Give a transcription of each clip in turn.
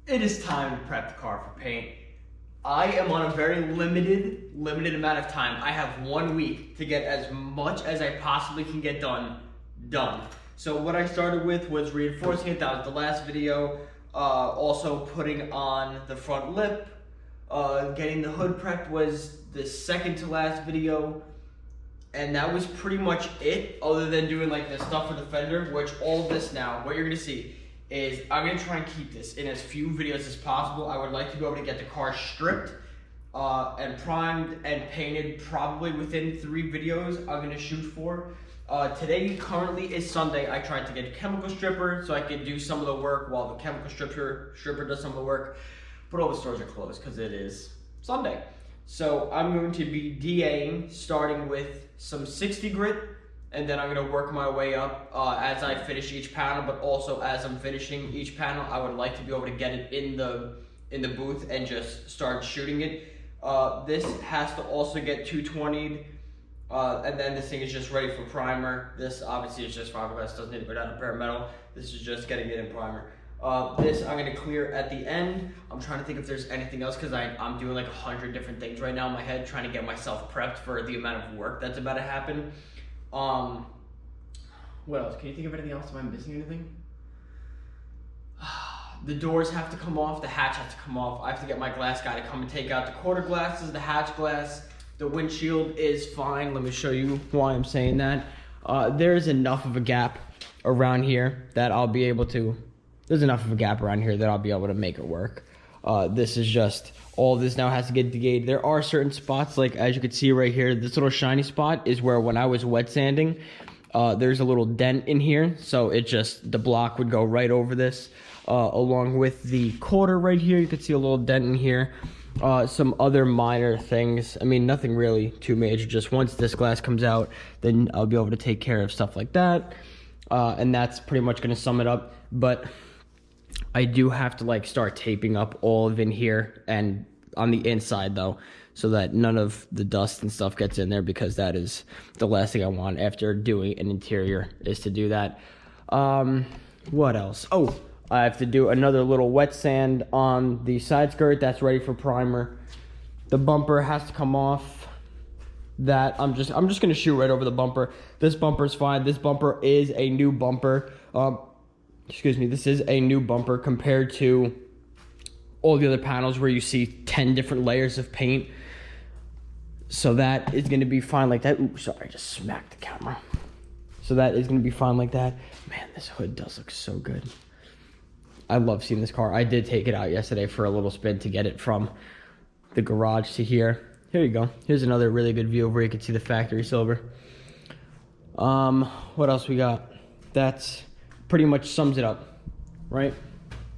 It is time to prep the car for paint. I am on a very limited amount of time. I have 1 week to get as much as I possibly can get done. So what I started with was reinforcing it. That was the last video. Also putting on the front lip. Getting the hood prepped was the second to last video. And that was pretty much it, other than doing like the stuff for the fender, which all of this now, what you're gonna see is I'm gonna try and keep this in as few videos as possible. I would like to be able to get the car stripped and primed and painted probably within 3 videos I'm gonna shoot for. Today currently is Sunday. I tried to get a chemical stripper so I could do some of the work while the chemical stripper does some of the work, but all the stores are closed because it is Sunday. So I'm going to be DAing, starting with some 60 grit, and then I'm going to work my way up as I finish each panel, but also as I'm finishing each panel, I would like to be able to get it in the booth and just start shooting it. This has to also get 220'd, and then this thing is just ready for primer. This obviously is just fiberglass, doesn't need to go down to bare metal. This is just getting it in primer. This I'm going to clear at the end. I'm trying to think if there's anything else because I'm doing like 100 different things right now in my head, trying to get myself prepped for the amount of work that's about to happen. What else? Can you think of anything else? Am I missing anything? The doors have to come off. The hatch has to come off. I have to get my glass guy to come and take out the quarter glasses, the hatch glass. The windshield is fine. Let me show you why I'm saying that. There's enough of a gap around here that I'll be able to... There's enough of a gap around here that I'll be able to make it work. This is just, all this now has to get degaged. There are certain spots, like as you can see right here, this little shiny spot is where when I was wet sanding, there's a little dent in here. So it just, the block would go right over this, along with the quarter right here. You can see a little dent in here. Some other minor things. I mean, nothing really too major. Just once this glass comes out, then I'll be able to take care of stuff like that. And that's pretty much going to sum it up. But I do have to like start taping up all of in here and on the inside though, so that none of the dust and stuff gets in there, because that is the last thing I want after doing an interior, is to do that. What else? Oh, I have to do another little wet sand on the side skirt. That's ready for primer. The bumper has to come off. That I'm just gonna shoot right over the bumper. This bumper's fine. This bumper is a new bumper. Excuse me, this is a new bumper compared to all the other panels where you see 10 different layers of paint. So that is going to be fine like that. Ooh, sorry, I just smacked the camera. So that is going to be fine like that. Man, this hood does look so good. I love seeing this car. I did take it out yesterday for a little spin to get it from the garage to here. Here you go. Here's another really good view where you can see the factory silver. What else we got? That's pretty much sums it up, right?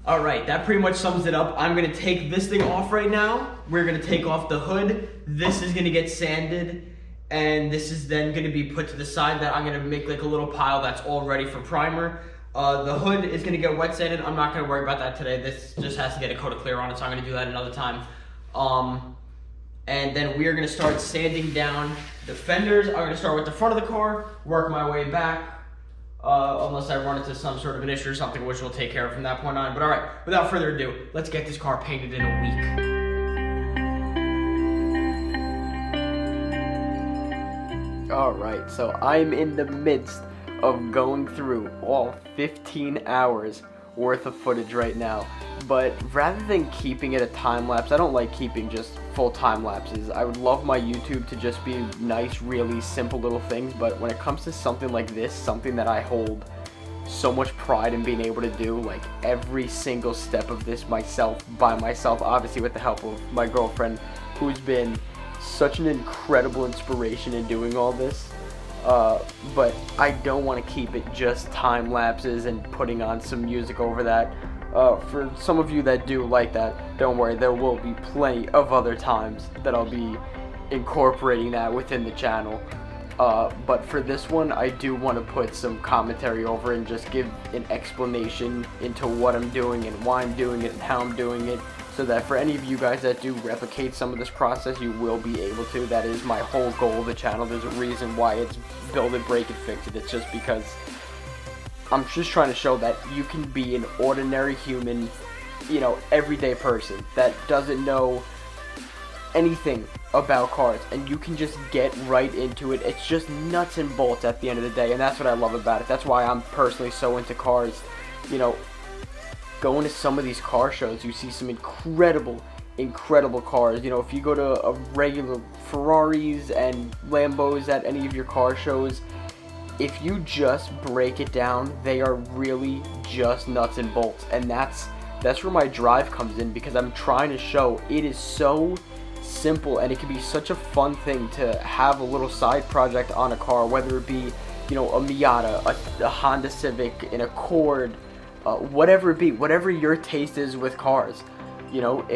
All right, that pretty much sums it up. I'm gonna take this thing off right now. We're gonna take off the hood. This is gonna get sanded, and this is then gonna be put to the side. That I'm gonna make like a little pile that's all ready for primer. The hood is gonna get wet sanded. I'm not gonna worry about that today. This just has to get a coat of clear on it, so I'm gonna do that another time. And then we are gonna start sanding down the fenders. I'm gonna start with the front of the car, work my way back, unless I run into some sort of an issue or something, which we'll take care of from that point on. But all right, without further ado, let's get this car painted in a week. All right, so I'm in the midst of going through all 15 hours worth of footage right now. But rather than keeping it a time lapse, I don't like keeping just full time lapses. I would love my YouTube to just be nice, really simple little things, but when it comes to something like this, something that I hold so much pride in being able to do, like every single step of this by myself, obviously with the help of my girlfriend, who's been such an incredible inspiration in doing all this. But I don't want to keep it just time lapses and putting on some music over that. For some of you that do like that, don't worry, there will be plenty of other times that I'll be incorporating that within the channel. But for this one, I do want to put some commentary over and just give an explanation into what I'm doing and why I'm doing it and how I'm doing it, so that for any of you guys that do replicate some of this process, you will be able to. That is my whole goal of the channel. There's a reason why it's build it, break it, fix it. It's just because I'm just trying to show that you can be an ordinary human you know, everyday person that doesn't know anything about cars, and you can just get right into it. It's just nuts and bolts at the end of the day, and that's what I love about it. That's why I'm personally so into cars. You know, going to some of these car shows, you see some incredible cars. You know, if you go to a regular Ferraris and Lambos at any of your car shows, if you just break it down, they are really just nuts and bolts, and that's where my drive comes in, because I'm trying to show it is so simple, and it can be such a fun thing to have a little side project on a car, whether it be, you know, a Miata, a Honda Civic, an Accord, whatever it be, whatever your taste is with cars. You know,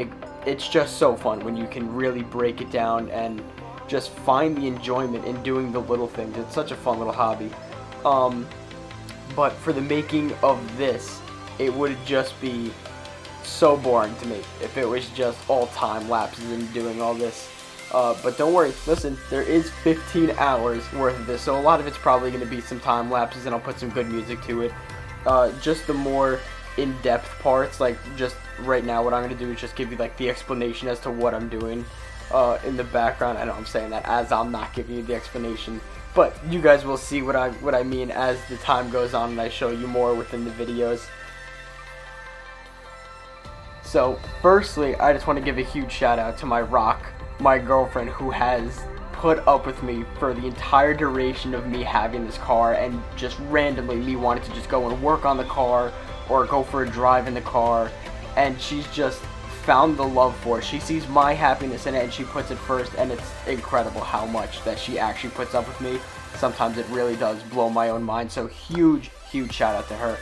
it's just so fun when you can really break it down and just find the enjoyment in doing the little things. It's such a fun little hobby. But for the making of this, it would just be so boring to me if it was just all time lapses and doing all this. But don't worry, listen, there is 15 hours worth of this, so a lot of it's probably going to be some time lapses, and I'll put some good music to it. Just the more in-depth parts, like just right now what I'm going to do is just give you like the explanation as to what I'm doing in the background. I know I'm saying that as I'm not giving you the explanation, but you guys will see what I mean as the time goes on and I show you more within the videos. So, firstly, I just want to give a huge shout out to my girlfriend, who has put up with me for the entire duration of me having this car, and just randomly me wanting to just go and work on the car or go for a drive in the car, and she's just found the love for it. She sees my happiness in it and she puts it first, and it's incredible how much that she actually puts up with me. Sometimes it really does blow my own mind, so huge shout out to her.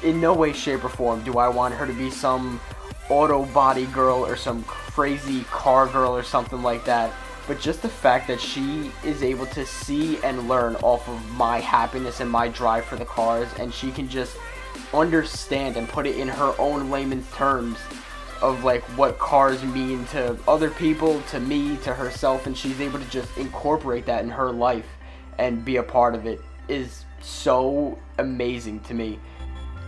In no way, shape, or form do I want her to be some auto body girl or some crazy car girl or something like that, but just the fact that she is able to see and learn off of my happiness and my drive for the cars, and she can just understand and put it in her own layman's terms of like what cars mean to other people, to me, to herself, and she's able to just incorporate that in her life and be a part of it, is so amazing to me.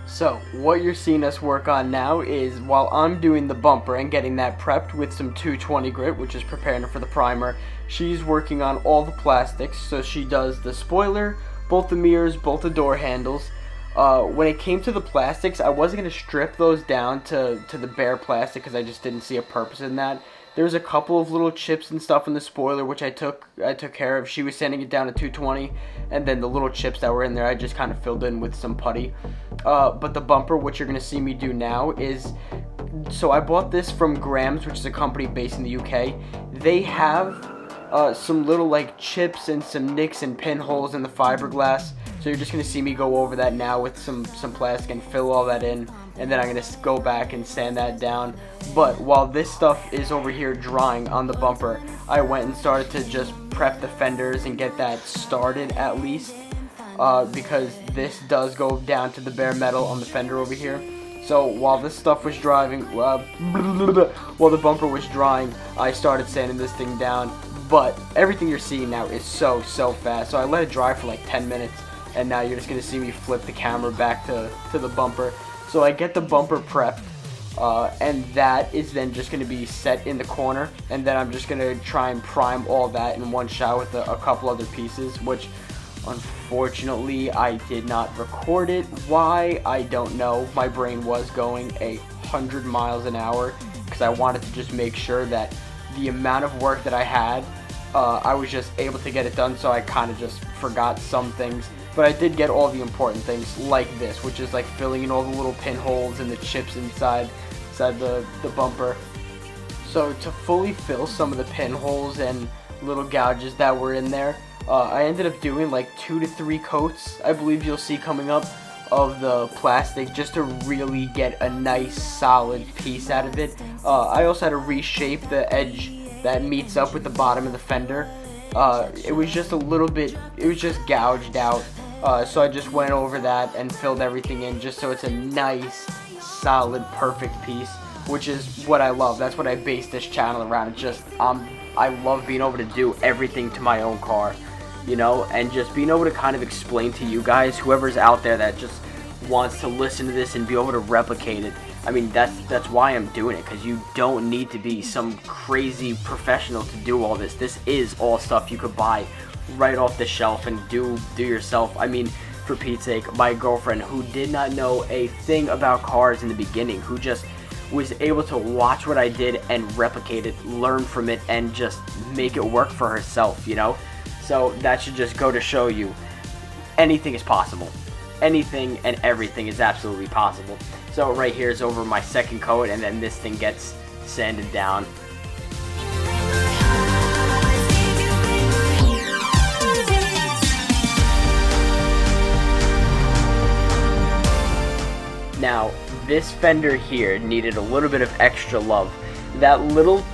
So what you're seeing us work on now is, while I'm doing the bumper and getting that prepped with some 220 grit, which is preparing for the primer, she's working on all the plastics. So she does the spoiler, both the mirrors, both the door handles. When it came to the plastics, I wasn't going to strip those down to the bare plastic because I just didn't see a purpose in that. There was a couple of little chips and stuff in the spoiler which I took care of. She was sanding it down to 220, and then the little chips that were in there I just kind of filled in with some putty. But the bumper, what you're going to see me do now is, so I bought this from Grams, which is a company based in the UK. They have some little like chips and some nicks and pinholes in the fiberglass. So you're just going to see me go over that now with some plastic and fill all that in. And then I'm going to go back and sand that down. But while this stuff is over here drying on the bumper, I went and started to just prep the fenders and get that started at least. Because this does go down to the bare metal on the fender over here. So while this stuff was drying, while the bumper was drying, I started sanding this thing down. But everything you're seeing now is so fast. So I let it dry for like 10 minutes. And now you're just going to see me flip the camera back to the bumper. So I get the bumper prepped, and that is then just going to be set in the corner. And then I'm just going to try and prime all that in one shot with a couple other pieces, which unfortunately I did not record it. Why? I don't know. My brain was going 100 miles an hour because I wanted to just make sure that the amount of work that I had, I was just able to get it done, so I kind of just forgot some things. But I did get all the important things, like this, which is like filling in all the little pinholes and the chips inside the bumper. So to fully fill some of the pinholes and little gouges that were in there, I ended up doing like 2 to 3 coats, I believe you'll see coming up, of the plastic, just to really get a nice solid piece out of it. I also had to reshape the edge that meets up with the bottom of the fender. It was just a little bit, it was just gouged out. So I just went over that and filled everything in just so it's a nice, solid, perfect piece, which is what I love. That's what I base this channel around. It's just, I love being able to do everything to my own car, you know, and just being able to kind of explain to you guys, whoever's out there that just wants to listen to this and be able to replicate it. I mean, that's why I'm doing it, because you don't need to be some crazy professional to do all this. This is all stuff you could buy right off the shelf and do yourself. I mean, for Pete's sake, my girlfriend, who did not know a thing about cars in the beginning, who just was able to watch what I did and replicate it, learn from it, and just make it work for herself, you know? So that should just go to show you, anything is possible. Anything and everything is absolutely possible. So right here is over my second coat, and then this thing gets sanded down. Now, this fender here needed a little bit of extra love. That little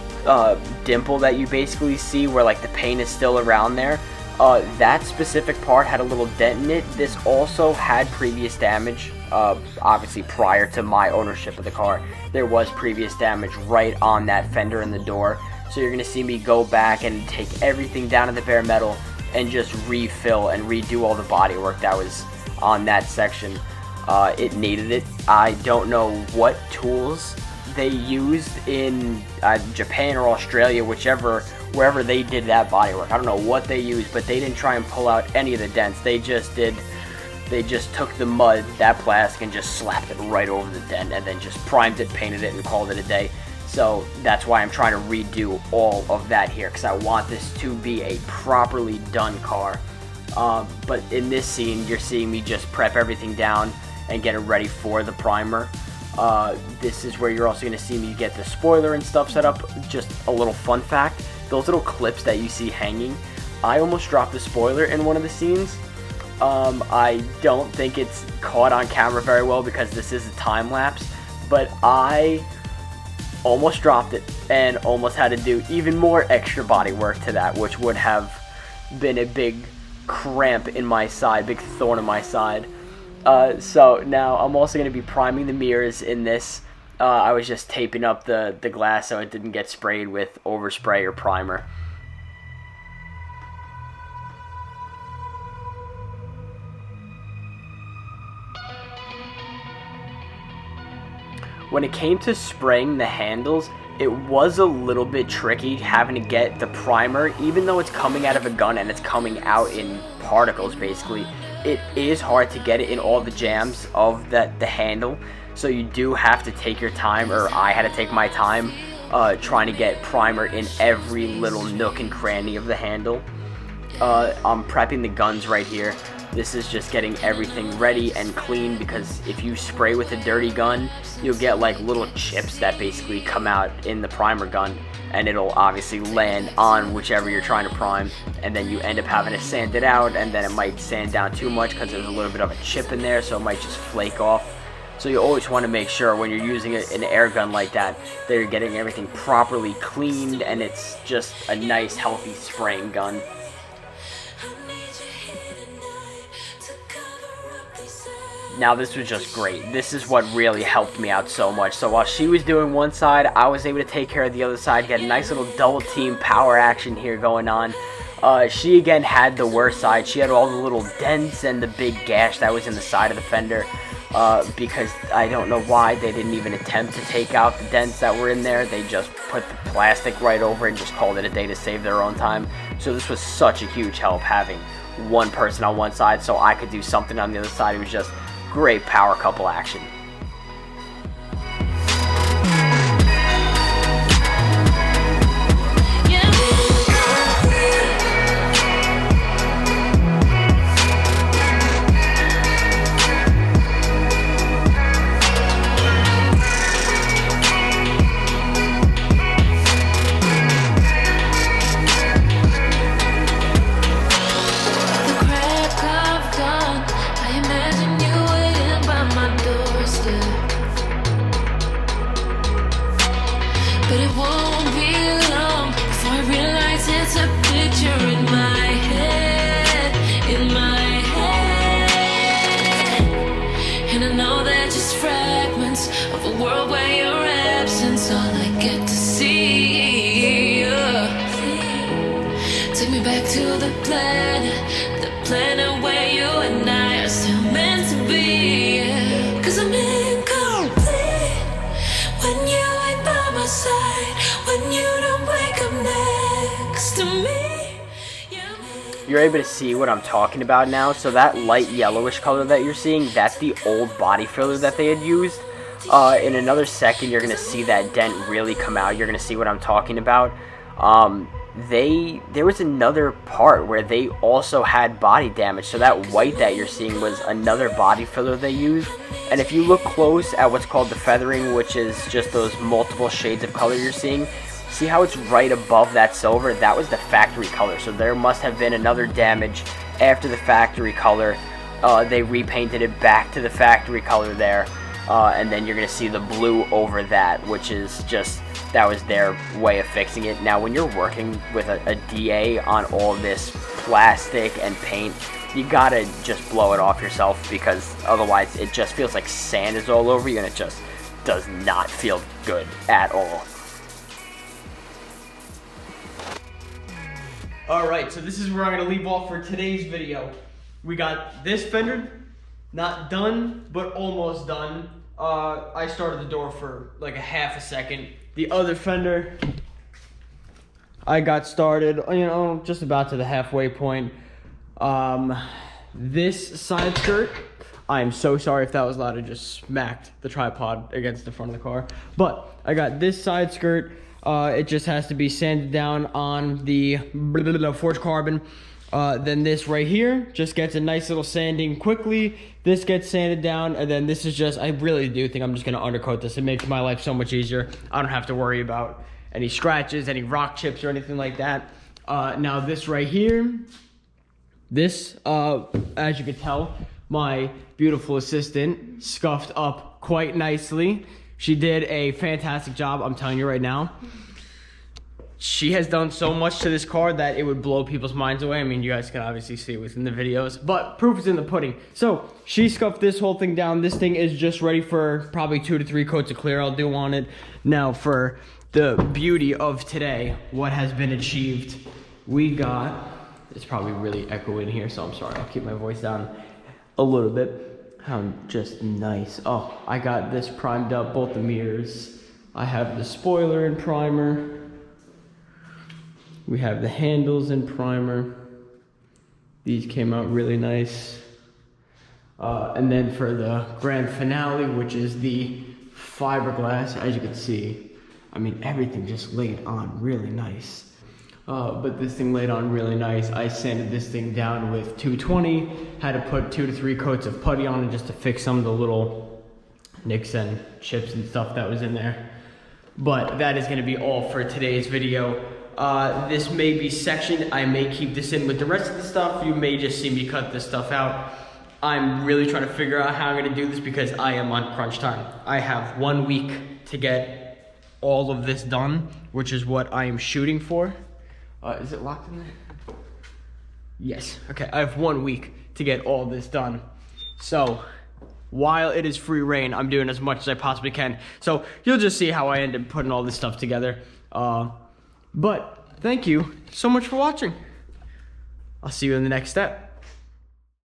dimple that you basically see where like the paint is still around there, that specific part had a little dent in it. This also had previous damage, obviously prior to my ownership of the car. There was previous damage right on that fender in the door. So you're going to see me go back and take everything down to the bare metal and just refill and redo all the body work that was on that section. It needed it. I don't know what tools they used in Japan or Australia, wherever they did that bodywork. I don't know what they used, but they didn't try and pull out any of the dents. They just took the mud, that plastic, and just slapped it right over the dent, and then just primed it, painted it, and called it a day. So that's why I'm trying to redo all of that here, because I want this to be a properly done car. But in this scene, you're seeing me just prep everything down and get it ready for the primer. This is where you're also going to see me get the spoiler and stuff set up. Just a little fun fact, those little clips that you see hanging, I almost dropped the spoiler in one of the scenes. I don't think it's caught on camera very well because this is a time lapse, but I almost dropped it and almost had to do even more extra body work to that, which would have been a big cramp in my side, big thorn in my side. So now I'm also going to be priming the mirrors in this. I was just taping up the glass so it didn't get sprayed with overspray or primer. When it came to spraying the handles, it was a little bit tricky having to get the primer, even though it's coming out of a gun and it's coming out in particles basically. It is hard to get it in all the jams of the handle, so you do have to take your time, or I had to take my time trying to get primer in every little nook and cranny of the handle. I'm prepping the guns right here. This is just getting everything ready and clean, because if you spray with a dirty gun, you'll get like little chips that basically come out in the primer gun, and it'll obviously land on whichever you're trying to prime, and then you end up having to sand it out, and then it might sand down too much because there's a little bit of a chip in there, so it might just flake off. So you always want to make sure when you're using an air gun like that you're getting everything properly cleaned, and it's just a nice healthy spraying gun. Now this was just great. This is what really helped me out so much. So while she was doing one side, I was able to take care of the other side. Get a nice little double team power action here going on. She again had the worst side. She had all the little dents and the big gash that was in the side of the fender. Because I don't know why they didn't even attempt to take out the dents that were in there. They just put the plastic right over it and just called it a day to save their own time. So this was such a huge help having one person on one side so I could do something on the other side. It was just great power couple action. But it won't be long before I realize it's a picture in my head, And I know they're just fragments of a world where your absence all I get to see. Take me back to the planet where you and I are still meant to be. 'Cause I'm incomplete when you ain't by my side, when you don't wake up next to me. You're able to see what I'm talking about now. So that light yellowish color that you're seeing, that's the old body filler that they had used. In another second, you're going to see that dent really come out. You're going to see what I'm talking about. There was another part where they also had body damage. So that white that you're seeing was another body filler they used. And if you look close at what's called the feathering, which is just those multiple shades of color you're seeing, see how it's right above that silver? That was the factory color. So there must have been another damage after the factory color. They repainted it back to the factory color there. And then you're going to see the blue over that, which is just, that was their way of fixing it. Now, when you're working with a DA on all this plastic and paint, you got to just blow it off yourself, because otherwise it just feels like sand is all over you, and it just does not feel good at all. Alright, so this is where I'm going to leave off for today's video. We got this fender, not done, but almost done. I started the door for like a half a second. The other fender, I got started, just about to the halfway point. This side skirt, I'm so sorry if that was loud. I just smacked the tripod against the front of the car. But I got this side skirt. It just has to be sanded down on the forged carbon. Then this right here just gets a nice little sanding quickly. This gets sanded down, and then this is just, I really do think I'm just going to undercoat this. It makes my life so much easier. I don't have to worry about any scratches, any rock chips, or anything like that. Now this right here, this, as you can tell, my beautiful assistant scuffed up quite nicely. She did a fantastic job, I'm telling you right now. She has done so much to this car that it would blow people's minds away. I mean, you guys can obviously see it within the videos, but proof is in the pudding. So she scuffed this whole thing down. This thing is just ready for probably 2 to 3 coats of clear I'll do on it. Now for the beauty of today, what has been achieved, we got, it's probably really echoey in here, so I'm sorry, I'll keep my voice down a little bit. How just nice. Oh, I got this primed up, both the mirrors. I have the spoiler and primer. We have the handles and primer. These came out really nice. And then for the grand finale, which is the fiberglass, as you can see, I mean, everything just laid on really nice. But this thing laid on really nice. I sanded this thing down with 220, had to put 2 to 3 coats of putty on it just to fix some of the little nicks and chips and stuff that was in there. But that is gonna be all for today's video. This may be sectioned. I may keep this in with the rest of the stuff. You may just see me cut this stuff out. I'm really trying to figure out how I'm gonna do this because I am on crunch time. I have 1 week to get all of this done, which is what I am shooting for. Is it locked in there? Yes, okay, I have 1 week to get all this done. So, while it is free reign, I'm doing as much as I possibly can. So, you'll just see how I end up putting all this stuff together. But, thank you so much for watching. I'll see you in the next step.